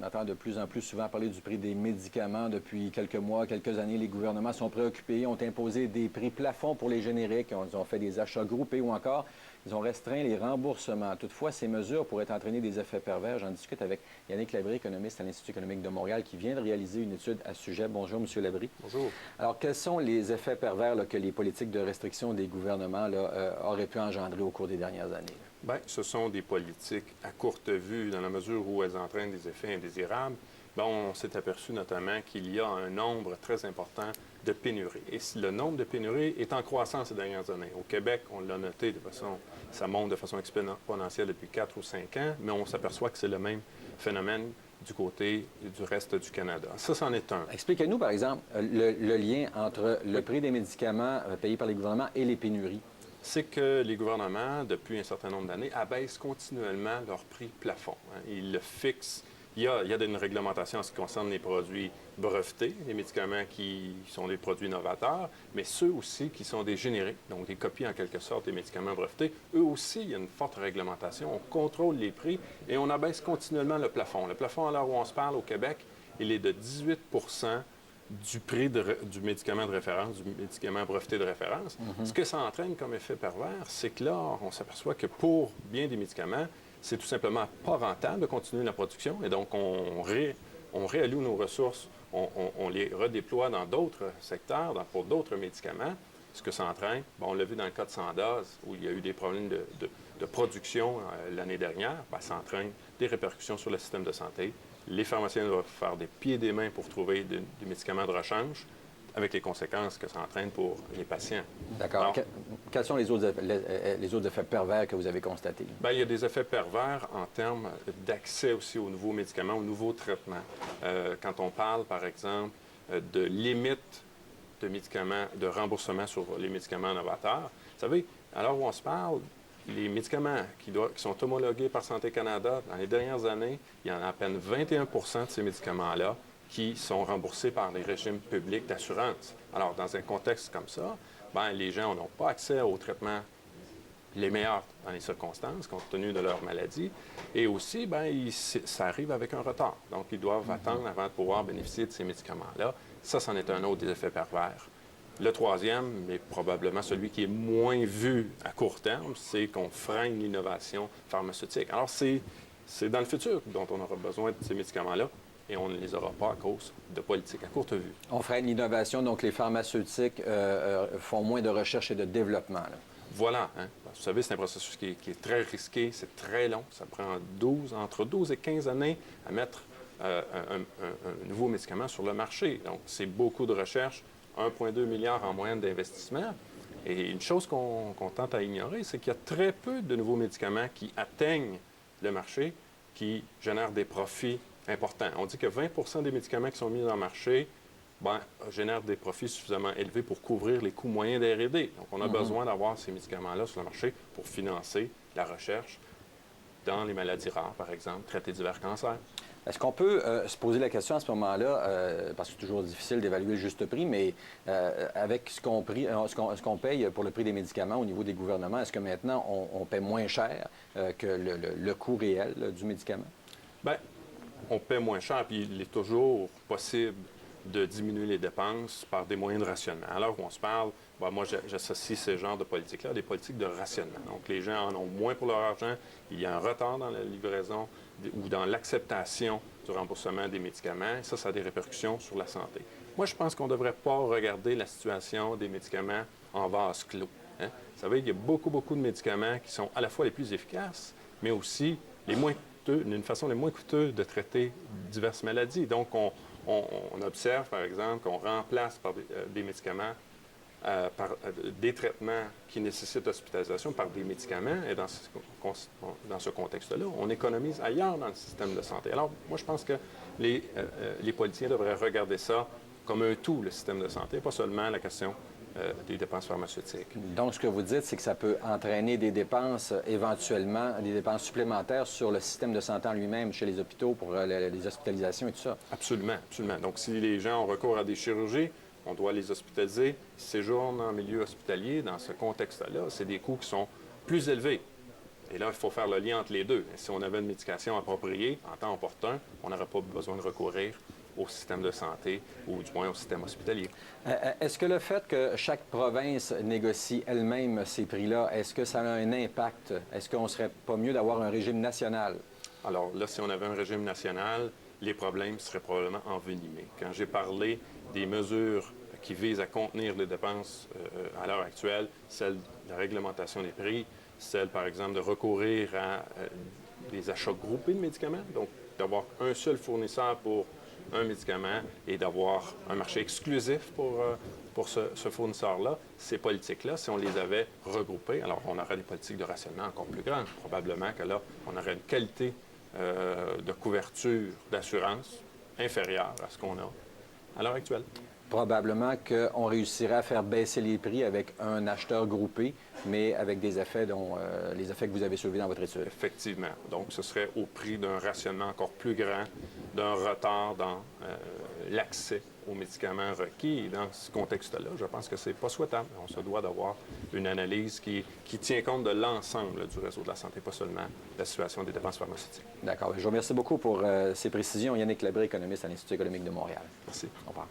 On entend de plus en plus souvent parler du prix des médicaments. Depuis quelques mois, quelques années, les gouvernements sont préoccupés, ont imposé des prix plafonds pour les génériques, ils ont fait des achats groupés ou encore ils ont restreint les remboursements. Toutefois, ces mesures pourraient entraîner des effets pervers. J'en discute avec Yannick Labrie, économiste à l'Institut économique de Montréal, qui vient de réaliser une étude à ce sujet. Bonjour, M. Labrie. Bonjour. Alors, quels sont les effets pervers que les politiques de restriction des gouvernements auraient pu engendrer au cours des dernières années? Bien, ce sont des politiques à courte vue, dans la mesure où elles entraînent des effets indésirables. Bien, on s'est aperçu notamment qu'il y a un nombre très important de pénuries. Et le nombre de pénuries est en croissance ces dernières années. Au Québec, on l'a noté ça monte de façon exponentielle depuis 4 ou 5 ans, mais on s'aperçoit que c'est le même phénomène du côté du reste du Canada. Ça, c'en est un. Expliquez-nous, par exemple, le lien entre le prix des médicaments payés par les gouvernements et les pénuries. C'est que les gouvernements, depuis un certain nombre d'années, abaissent continuellement leur prix plafond. Ils le fixent. Il y a une réglementation en ce qui concerne les produits brevetés, les médicaments qui sont des produits novateurs, mais ceux aussi qui sont des génériques, donc des copies en quelque sorte des médicaments brevetés. Eux aussi, il y a une forte réglementation. On contrôle les prix et on abaisse continuellement le plafond. Le plafond, à l'heure où on se parle au Québec, il est de 18 du prix du médicament de référence, du médicament breveté de référence. Ce que ça entraîne comme effet pervers, c'est que là, on s'aperçoit que pour bien des médicaments, c'est tout simplement pas rentable de continuer la production. Et donc, on réalloue nos ressources, on les redéploie dans d'autres secteurs, pour d'autres médicaments. Ce que ça entraîne, bon, on l'a vu dans le cas de Sandoz, où il y a eu des problèmes de production l'année dernière, bien, ça entraîne des répercussions sur le système de santé. Les pharmaciens doivent faire des pieds et des mains pour trouver des médicaments de rechange, avec les conséquences que ça entraîne pour les patients. D'accord. Quels sont les autres effets pervers que vous avez constatés? Bien, il y a des effets pervers en termes d'accès aussi aux nouveaux médicaments, aux nouveaux traitements. Quand on parle, par exemple, de limites de médicaments, de remboursement sur les médicaments novateurs, vous savez, alors où on se parle, les médicaments qui sont homologués par Santé Canada, dans les dernières années, il y en a à peine 21 de ces médicaments-là qui sont remboursés par les régimes publics d'assurance. Alors, dans un contexte comme ça, bien, les gens n'ont pas accès aux traitements les meilleurs dans les circonstances, compte tenu de leur maladie. Et aussi, bien, ça arrive avec un retard. Donc, ils doivent attendre avant de pouvoir bénéficier de ces médicaments-là. Ça, c'en est un autre des effets pervers. Le troisième, mais probablement celui qui est moins vu à court terme, c'est qu'on freine l'innovation pharmaceutique. Alors, c'est dans le futur dont on aura besoin de ces médicaments-là et on ne les aura pas à cause de politiques à courte vue. On freine l'innovation, donc les pharmaceutiques font moins de recherche et de développement, là. Voilà. Hein? Vous savez, c'est un processus qui est très risqué, c'est très long. Ça prend entre 12 et 15 années à mettre un nouveau médicament sur le marché. Donc, c'est beaucoup de recherche, 1,2 milliard en moyenne d'investissement. Et une chose qu'on tente à ignorer, c'est qu'il y a très peu de nouveaux médicaments qui atteignent le marché, qui génèrent des profits importants. On dit que 20 des médicaments qui sont mis dans le marché génèrent des profits suffisamment élevés pour couvrir les coûts moyens d'R&D. Donc, on a besoin d'avoir ces médicaments-là sur le marché pour financer la recherche dans les maladies rares, par exemple, traiter divers cancers. Est-ce qu'on peut se poser la question à ce moment-là, parce que c'est toujours difficile d'évaluer le juste prix, mais avec ce qu'on paye pour le prix des médicaments au niveau des gouvernements, est-ce que maintenant on paie moins cher que le coût réel du médicament? Bien, on paie moins cher, puis il est toujours possible de diminuer les dépenses par des moyens de rationnement. Alors où on se parle, moi, j'associe ce genre de politique-là à des politiques de rationnement. Donc, les gens en ont moins pour leur argent. Il y a un retard dans la livraison ou dans l'acceptation du remboursement des médicaments. Et ça a des répercussions sur la santé. Moi, je pense qu'on ne devrait pas regarder la situation des médicaments en vase clos. Hein? Vous savez, il y a beaucoup de médicaments qui sont à la fois les plus efficaces, mais aussi les moins coûteux, d'une façon les moins coûteuses de traiter diverses maladies. Donc, on observe, par exemple, qu'on remplace par des médicaments, par des traitements qui nécessitent hospitalisation par des médicaments. Et dans ce contexte-là, on économise ailleurs dans le système de santé. Alors, moi, je pense que les politiciens devraient regarder ça comme un tout, le système de santé, pas seulement la question des dépenses pharmaceutiques. Donc, ce que vous dites, c'est que ça peut entraîner des dépenses, éventuellement, des dépenses supplémentaires sur le système de santé en lui-même, chez les hôpitaux, pour les hospitalisations et tout ça. Absolument, absolument. Donc, si les gens ont recours à des chirurgies, on doit les hospitaliser. Séjournent en milieu hospitalier, dans ce contexte-là, c'est des coûts qui sont plus élevés. Et là, il faut faire le lien entre les deux. Si on avait une médication appropriée en temps opportun, on n'aurait pas besoin de recourir au système de santé ou du moins au système hospitalier. Est-ce que le fait que chaque province négocie elle-même ces prix-là, est-ce que ça a un impact? Est-ce qu'on ne serait pas mieux d'avoir un régime national? Alors là, si on avait un régime national, les problèmes seraient probablement envenimés. Quand j'ai parlé des mesures qui visent à contenir les dépenses à l'heure actuelle, celle de la réglementation des prix, celle, par exemple, de recourir à des achats groupés de médicaments, donc d'avoir un seul fournisseur pour un médicament et d'avoir un marché exclusif pour ce fournisseur-là, ces politiques-là, si on les avait regroupées, alors on aurait des politiques de rationnement encore plus grandes. Probablement que là, on aurait une qualité de couverture d'assurance inférieure à ce qu'on a à l'heure actuelle. Probablement qu'on réussirait à faire baisser les prix avec un acheteur groupé, mais avec des effets dont les effets que vous avez soulevés dans votre étude. Effectivement. Donc, ce serait au prix d'un rationnement encore plus grand, d'un retard dans l'accès aux médicaments requis. Et dans ce contexte-là, je pense que ce n'est pas souhaitable. On se doit d'avoir une analyse qui tient compte de l'ensemble du réseau de la santé, pas seulement de la situation des dépenses pharmaceutiques. D'accord. Je vous remercie beaucoup pour ces précisions. Yannick Labré, économiste à l'Institut économique de Montréal. Merci. Au revoir.